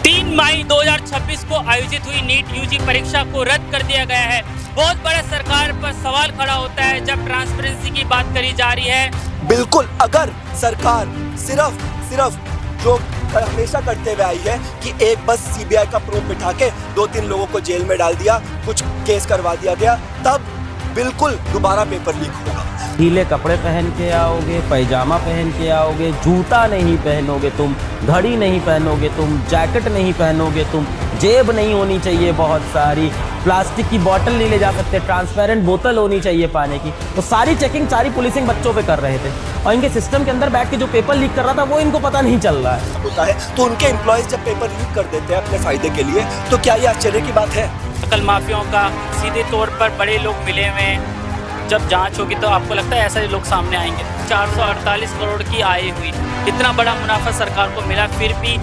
3 मई 2026 को आयोजित हुई नीट यूजी परीक्षा को रद्द कर दिया गया है। बहुत बड़ा सरकार पर सवाल खड़ा होता है जब ट्रांसपेरेंसी की बात करी जा रही है। बिल्कुल, अगर सरकार सिर्फ जो हमेशा करते हुए आई है कि एक बस सीबीआई का प्रोब बिठा के 2-3 लोगों को जेल में डाल दिया, कुछ केस करवा दिया गया, तब बिल्कुल दोबारा पेपर लीक होगा। ढीले कपड़े पहन के आओगे, पैजामा पहन के आओगे, जूता नहीं पहनोगे तुम, घड़ी नहीं पहनोगे तुम, जैकेट नहीं पहनोगे तुम, जेब नहीं होनी चाहिए बहुत सारी, प्लास्टिक की बोतल नहीं ले जा सकते, ट्रांसपेरेंट बोतल होनी चाहिए पानी की। तो सारी चेकिंग, सारी पुलिसिंग बच्चों पे कर रहे थे और इनके सिस्टम के अंदर बैठ के जो पेपर लीक कर रहा था वो इनको पता नहीं चल रहा है। होता है तो उनके एम्प्लॉयज जब पेपर लीक कर देते हैं अपने फायदे के लिए, तो क्या ये आश्चर्य की बात है? नकल माफियाओं का सीधे तौर पर बड़े लोग मिले हुए हैं। जब जांच होगी तो आपको लगता है ऐसे लोग सामने आएंगे। 448 करोड़ की आय हुई, इतना बड़ा मुनाफा सरकार को मिला, फिर भी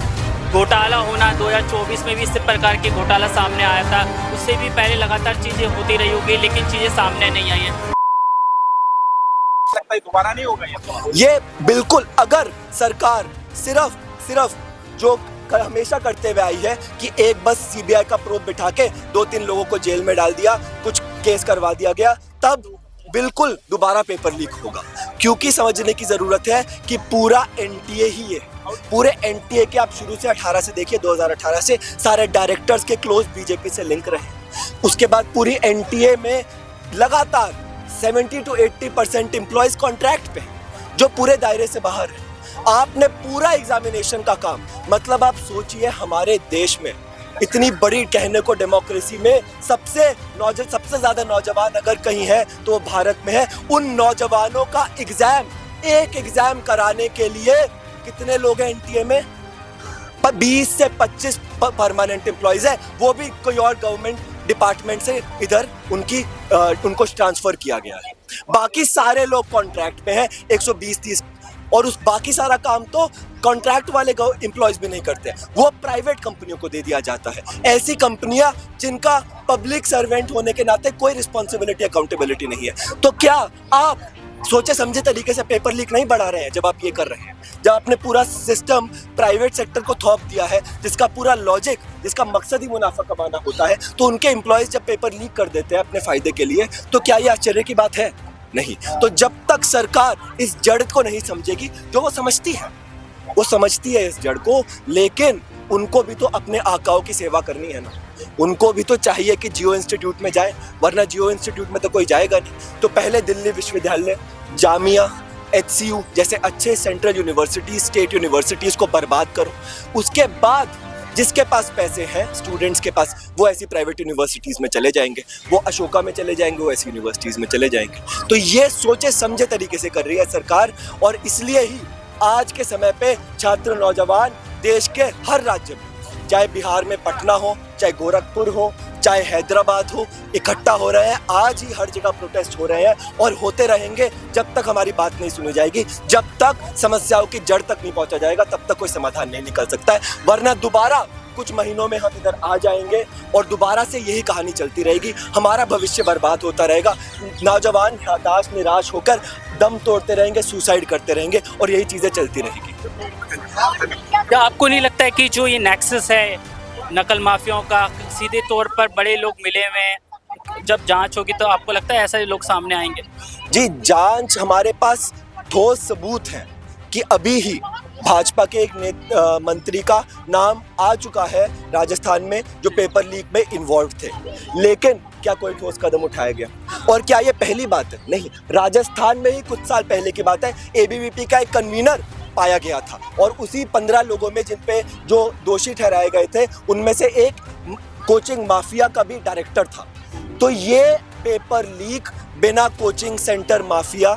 घोटाला होना 2024 में भी इस प्रकार के घोटाला सामने आया था। उससे भी पहले लगातार चीजें होती रही होगी, लेकिन चीजें सामने नहीं आई हैं। लगता है दोबारा नहीं होगा ये बिल्कुल, अगर सरकार सिर्फ जो हमेशा करते हुए आई है कि एक बस सीबीआई का प्रोब बिठा के 2-3 लोगों को जेल में डाल दिया, कुछ केस करवा दिया गया, तब बिल्कुल दोबारा पेपर लीक होगा। क्योंकि समझने की जरूरत है कि पूरा एनटीए ही है। पूरे एनटीए के आप शुरू से 18 से देखिए, 2018 से सारे डायरेक्टर्स के क्लोज बीजेपी से लिंक रहे। उसके बाद पूरी एनटीए में लगातार 70 to 80% एम्प्लॉयज कॉन्ट्रैक्ट पे हैं, जो पूरे दायरे से बाहर है। आपने पूरा एग्जामिनेशन का काम, मतलब आप सोचिए हमारे देश में इतनी बड़ी, कहने को डेमोक्रेसी में सबसे ज्यादा नौजवान अगर कहीं है तो वो भारत में है। उन नौजवानों का एक एग्जाम कराने के लिए कितने लोग हैं एनटीए में? 20 से 25 परमानेंट एम्प्लॉयज है, वो भी कोई और गवर्नमेंट डिपार्टमेंट से इधर उनको ट्रांसफर किया गया है। बाकी सारे लोग कॉन्ट्रैक्ट पे हैं, 120-30, और उस बाकी सारा काम तो कॉन्ट्रैक्ट वाले एम्प्लॉयज भी नहीं करते, वो प्राइवेट कंपनियों को दे दिया जाता है। ऐसी कंपनियां जिनका पब्लिक सर्वेंट होने के नाते कोई रिस्पॉन्सिबिलिटी, अकाउंटेबिलिटी नहीं है। तो क्या आप सोचे समझे तरीके से पेपर लीक नहीं बढ़ा रहे हैं जब आप ये कर रहे हैं? जब आपने पूरा सिस्टम प्राइवेट सेक्टर को थोप दिया है, जिसका पूरा लॉजिक, जिसका मकसद ही मुनाफा कमाना होता है, तो उनके एम्प्लॉयज जब पेपर लीक कर देते हैं अपने फायदे के लिए, तो क्या ये आश्चर्य की बात है? नहीं। तो जब तक सरकार इस जड़ को नहीं समझेगी, जो वो समझती है इस जड़ को, लेकिन उनको भी तो अपने आकाओं की सेवा करनी है ना। उनको भी तो चाहिए कि जियो इंस्टीट्यूट में जाए, वरना जियो इंस्टीट्यूट में तो कोई जाएगा नहीं। तो पहले दिल्ली विश्वविद्यालय, जामिया, HCU जैसे अच्छे सेंट्रल यूनिवर्सिटी, स्टेट यूनिवर्सिटीज को बर्बाद करो। उसके बाद जिसके पास पैसे हैं स्टूडेंट्स के पास, वो ऐसी प्राइवेट यूनिवर्सिटीज़ में चले जाएंगे, वो अशोका में चले जाएंगे, वो ऐसी यूनिवर्सिटीज़ में चले जाएंगे। तो ये सोचे समझे तरीके से कर रही है सरकार, और इसलिए ही आज के समय पे छात्र, नौजवान देश के हर राज्य में, चाहे बिहार में पटना हो, चाहे गोरखपुर हो, चाहे हैदराबाद हो, इकट्ठा हो रहे हैं। आज ही हर जगह प्रोटेस्ट हो रहे हैं और होते रहेंगे जब तक हमारी बात नहीं सुनी जाएगी, जब तक समस्याओं की जड़ तक नहीं पहुंचा जाएगा, तब तक कोई समाधान नहीं निकल सकता है। वरना दोबारा कुछ महीनों में हम इधर आ जाएंगे और दोबारा से यही कहानी चलती रहेगी। हमारा भविष्य बर्बाद होता रहेगा, नौजवान हताश, निराश होकर दम तोड़ते रहेंगे, सुसाइड करते रहेंगे, और यही चीजें चलती रहेगी। क्या आपको नहीं लगता है कि जो ये नेक्सस है नकल माफियाओं का, सीधे तौर पर बड़े लोग मिले हुए हैं, जब जांच होगी तो आपको लगता है ऐसे लोग सामने आएंगे? जी, जांच, हमारे पास ठोस सबूत है कि अभी ही भाजपा के एक मंत्री का नाम आ चुका है राजस्थान में, जो पेपर लीक में इन्वॉल्व थे। लेकिन क्या कोई ठोस कदम उठाया गया? और क्या ये पहली बात है? नहीं। राजस्थान में ही कुछ साल पहले की बात है, ABVP का एक कन्वीनर पाया गया था, और उसी 15 लोगों में जिन पे जो दोषी ठहराए गए थे, उनमें से एक कोचिंग माफिया का भी डायरेक्टर था। तो ये पेपर लीक बिना कोचिंग सेंटर माफिया,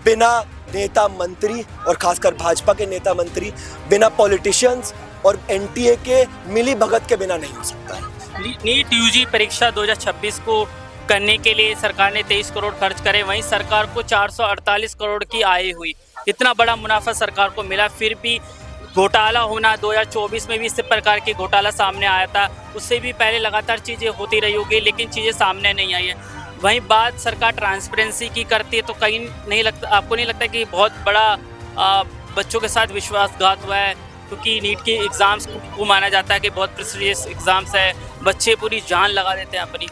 बिना नेता मंत्री, और खासकर भाजपा के नेता मंत्री, बिना पॉलिटिशियंस और एनटीए के मिली भगत के बिना नहीं हो सकता है। नीट यूजी परीक्षा 2026 को करने के लिए सरकार ने 23 करोड़ खर्च करे, वहीं सरकार को 448 करोड़ की आय हुई, इतना बड़ा मुनाफा सरकार को मिला, फिर भी घोटाला होना 2024 में भी इस प्रकार के घोटाला सामने आया था। उससे भी पहले लगातार चीज़ें होती रही होगी, लेकिन चीज़ें सामने नहीं आई है। वहीं बात सरकार ट्रांसपेरेंसी की करती है, तो कहीं नहीं लगता, आपको नहीं लगता कि बहुत बड़ा बच्चों के साथ विश्वासघात हुआ है? क्योंकि नीट के एग्ज़ाम्स को माना जाता है कि बहुत प्रेस्टिजियस एग्ज़ाम्स है, बच्चे पूरी जान लगा देते हैं अपनी।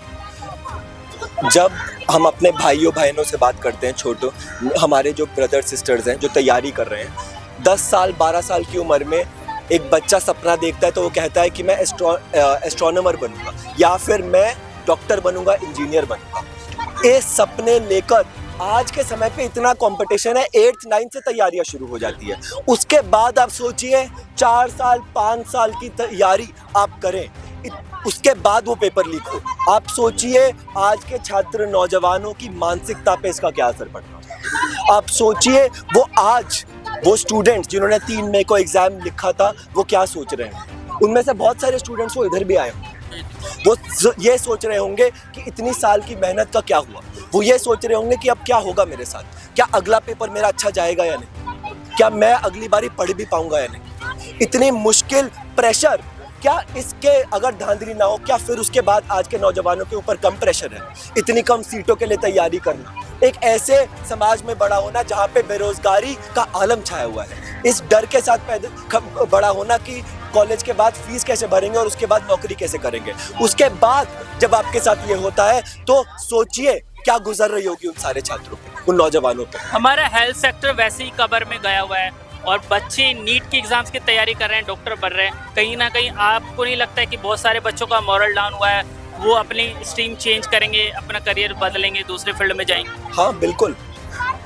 जब हम अपने भाइयों बहनों से बात करते हैं, छोटो हमारे जो ब्रदर सिस्टर्स हैं जो तैयारी कर रहे हैं, 10 साल 12 साल की उम्र में एक बच्चा सपना देखता है तो वो कहता है कि मैं एस्ट्रोनॉमर बनूंगा या फिर मैं डॉक्टर बनूंगा, इंजीनियर बनूंगा। ये सपने लेकर आज के समय पे इतना कंपटीशन है, 8th 9th से तैयारियां शुरू हो जाती है। उसके बाद आप सोचिए 4 साल 5 साल की तैयारी आप करें, उसके बाद वो पेपर लीक हो। आप सोचिए आज के छात्र नौजवानों की मानसिकता पे इसका क्या असर पड़ रहा है। आप सोचिए वो स्टूडेंट्स जिन्होंने 3 मई को एग्जाम लिखा था वो क्या सोच रहे हैं। उनमें से बहुत सारे स्टूडेंट्स वो इधर भी आए होंगे, वो ये सोच रहे होंगे कि इतनी साल की मेहनत का क्या हुआ। वो ये सोच रहे होंगे कि अब क्या होगा मेरे साथ, क्या अगला पेपर मेरा अच्छा जाएगा या नहीं, क्या मैं अगली बारी पढ़ भी पाऊंगा या नहीं। इतनी मुश्किल प्रेशर, क्या इसके अगर धांधली ना हो क्या फिर उसके बाद आज के नौजवानों के ऊपर कम प्रेशर है। इतनी कम सीटों के लिए तैयारी करना, एक ऐसे समाज में बड़ा होना जहाँ पे बेरोजगारी का आलम छाया हुआ है, इस डर के साथ बड़ा होना कि कॉलेज के बाद फीस कैसे भरेंगे और उसके बाद नौकरी कैसे करेंगे। उसके बाद जब आपके साथ ये होता है तो सोचिए क्या गुजर रही होगी उन सारे छात्रों पे, उन नौजवानों पे। हमारा हेल्थ सेक्टर वैसे ही कबर में गया हुआ है और बच्चे नीट की एग्जाम्स की तैयारी कर रहे हैं, डॉक्टर बन रहे हैं। कहीं ना कहीं आपको नहीं लगता है कि बहुत सारे बच्चों का मॉरल डाउन हुआ है, वो अपनी स्ट्रीम चेंज करेंगे, अपना करियर बदलेंगे, दूसरे फील्ड में जाएंगे? हाँ बिल्कुल।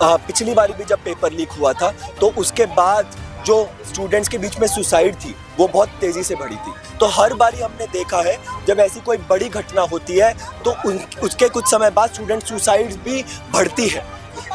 पिछली बार भी जब पेपर लीक हुआ था तो उसके बाद जो स्टूडेंट्स के बीच में सुसाइड थी वो बहुत तेज़ी से बढ़ी थी। तो हर बारी हमने देखा है जब ऐसी कोई बड़ी घटना होती है तो उसके कुछ समय बाद स्टूडेंट सुसाइड भी बढ़ती है।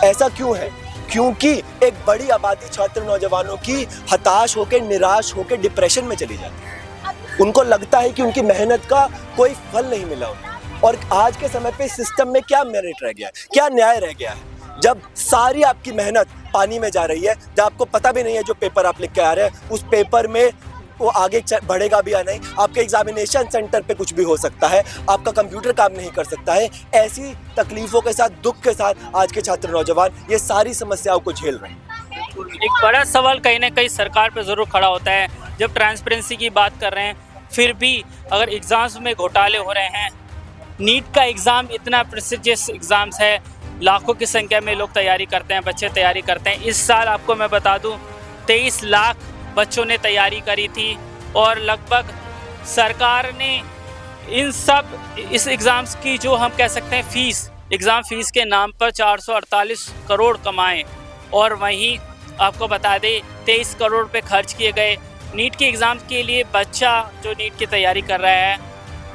ऐसा क्यों है? क्योंकि एक बड़ी आबादी छात्र नौजवानों की हताश होकर, निराश होकर डिप्रेशन में चली जाती है। उनको लगता है कि उनकी मेहनत का कोई फल नहीं मिला उन्हें। और आज के समय पे सिस्टम में क्या मेरिट रह गया है, क्या न्याय रह गया है, जब सारी आपकी मेहनत पानी में जा रही है, जब आपको पता भी नहीं है जो पेपर आप लिख के आ रहे हैं उस पेपर में वो आगे बढ़ेगा भी या नहीं, आपके एग्जामिनेशन सेंटर पे कुछ भी हो सकता है, आपका कंप्यूटर काम नहीं कर सकता है। ऐसी तकलीफों के साथ, दुख के साथ आज के छात्र नौजवान ये सारी समस्याओं को झेल रहे हैं। एक बड़ा सवाल कहीं ना कहीं सरकार पे ज़रूर खड़ा होता है। जब ट्रांसपेरेंसी की बात कर रहे हैं फिर भी अगर एग्ज़ाम्स में घोटाले हो रहे हैं, नीट का एग्ज़ाम इतना प्रेस्टिजियस एग्ज़ाम्स है, लाखों की संख्या में लोग तैयारी करते हैं, बच्चे तैयारी करते हैं। इस साल आपको मैं बता दूं 23 लाख बच्चों ने तैयारी करी थी और लगभग सरकार ने इस एग्ज़ाम्स की जो हम कह सकते हैं फीस, एग्ज़ाम फीस के नाम पर 448 करोड़ कमाए और वहीं आपको बता दें 23 करोड़ पे खर्च किए गए। नीट के एग्ज़ाम के लिए बच्चा जो नीट की तैयारी कर रहा है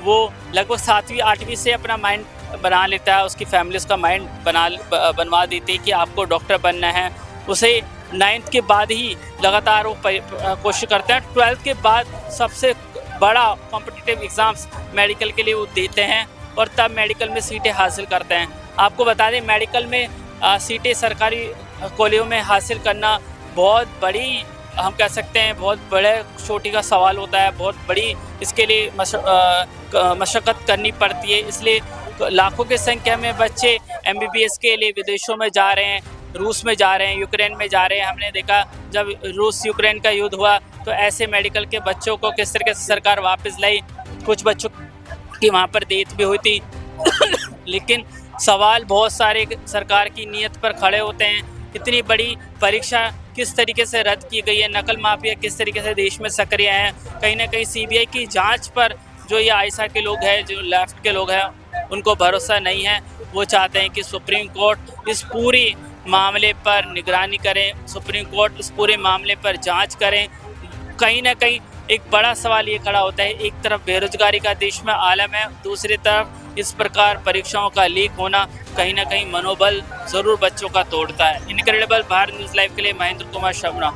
वो लगभग 7वीं 8वीं से अपना माइंड बना लेता है, उसकी फैमिली उसका माइंड बनवा देती है कि आपको डॉक्टर बनना है। उसे 9th के बाद ही लगातार वो कोशिश करते हैं। 12th के बाद सबसे बड़ा कॉम्पिटिटिव एग्ज़ाम्स मेडिकल के लिए वो देते हैं और तब मेडिकल में सीटें हासिल करते हैं। आपको बता दें मेडिकल में सीटें सरकारी कॉलेजों में हासिल करना बहुत बड़ी, हम कह सकते हैं बहुत बड़े चोटी का सवाल होता है, बहुत बड़ी इसके लिए मशक्क़त करनी पड़ती है। इसलिए लाखों की संख्या में बच्चे MBBS के लिए विदेशों में जा रहे हैं, रूस में जा रहे हैं, यूक्रेन में जा रहे हैं। हमने देखा जब रूस यूक्रेन का युद्ध हुआ तो ऐसे मेडिकल के बच्चों को किस तरीके से सरकार वापस लाई, कुछ बच्चों की वहाँ पर डेथ भी हुई थी। लेकिन सवाल बहुत सारे सरकार की नीयत पर खड़े होते हैं। इतनी बड़ी परीक्षा किस तरीके से रद्द की गई है, नकल माफिया किस तरीके से देश में सक्रिय हैं। कहीं ना कहीं CBI की जांच पर जो ये आईसा के लोग हैं, जो लेफ्ट के लोग हैं, उनको भरोसा नहीं है। वो चाहते हैं कि सुप्रीम कोर्ट इस पूरे मामले पर निगरानी करें, सुप्रीम कोर्ट इस पूरे मामले पर जांच करें। कहीं ना कहीं एक बड़ा सवाल ये खड़ा होता है, एक तरफ बेरोजगारी का देश में आलम है, दूसरी तरफ इस प्रकार परीक्षाओं का लीक होना कहीं ना कहीं मनोबल ज़रूर बच्चों का तोड़ता है। इनक्रेडिबल भारत न्यूज़ लाइव के लिए महेंद्र कुमार शर्मा।